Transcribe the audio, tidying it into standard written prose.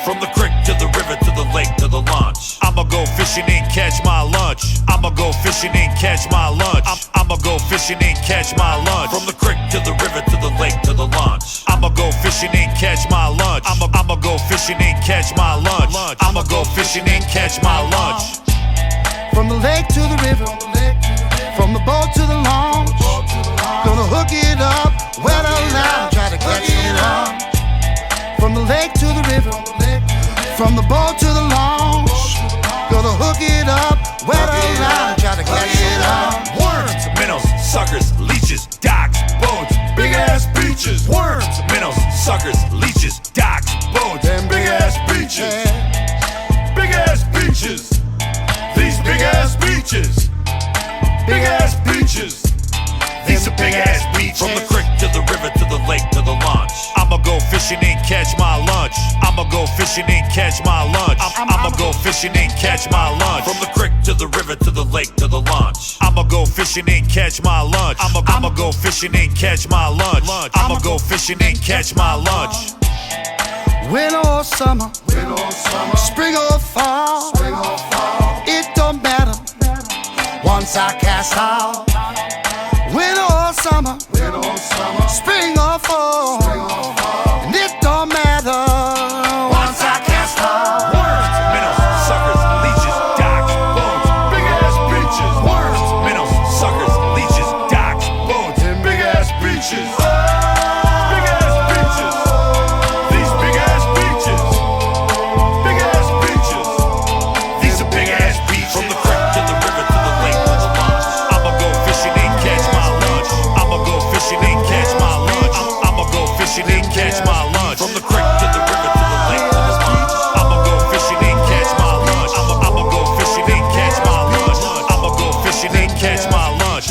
From the creek to the river to the lake to the launch. I'ma go fishing and catch my lunch. I'ma go fishing and catch my lunch. I'ma go fishing and catch my lunch. From the creek to the river to the lake to the launch. I'ma go fishing and catch my lunch. I'ma go fishing and catch my lunch. I'ma go fishing and catch my lunch. From the lake to the river, from the boat to the launch. Gonna hook it up, wet a line, try to catch it up. From the lake to the river, from the boat to the launch. Gonna hook it up, wet a line, try to catch it up. Worms, minnows, suckers, leeches, docks, boats, big ass beaches. Worms, minnows, suckers, leeches, docks, boats, big ass beaches. Big ass beaches. These big ass beaches. Big ass beaches. These are big ass beaches. From the creek to the river to the lake to the launch. I'ma go fishing and catch my lunch. I'ma go fishing and catch my lunch. I'ma go fishing and catch my lunch. From the creek to the river to the lake to the launch. I'ma go fishing and catch my lunch. I'ma go fishing and catch my lunch. I'ma go fishing and catch my lunch. Winter or summer, spring or fall, it don't matter once I cast out. Winter or summer, spring or fall, and it don't matter once I cast out. Worms, minnows, suckers, leeches, docks, boats, big ass beaches. Worms, minnows, suckers, leeches, docks, boats, big ass beaches. Big ass beaches. These big ass beaches. Big ass beaches. These are big ass beaches. From the creek to the river to the lake to the launch. I'ma go fishing and catch my lunch. I'ma go fishing and catch my lunch. I'ma go fishing and catch my lunch. From the creek to the river to the lake to the launch. I'ma go fishing and catch my lunch. I'ma go fishing and catch my lunch. I'ma go fishing and catch my lunch.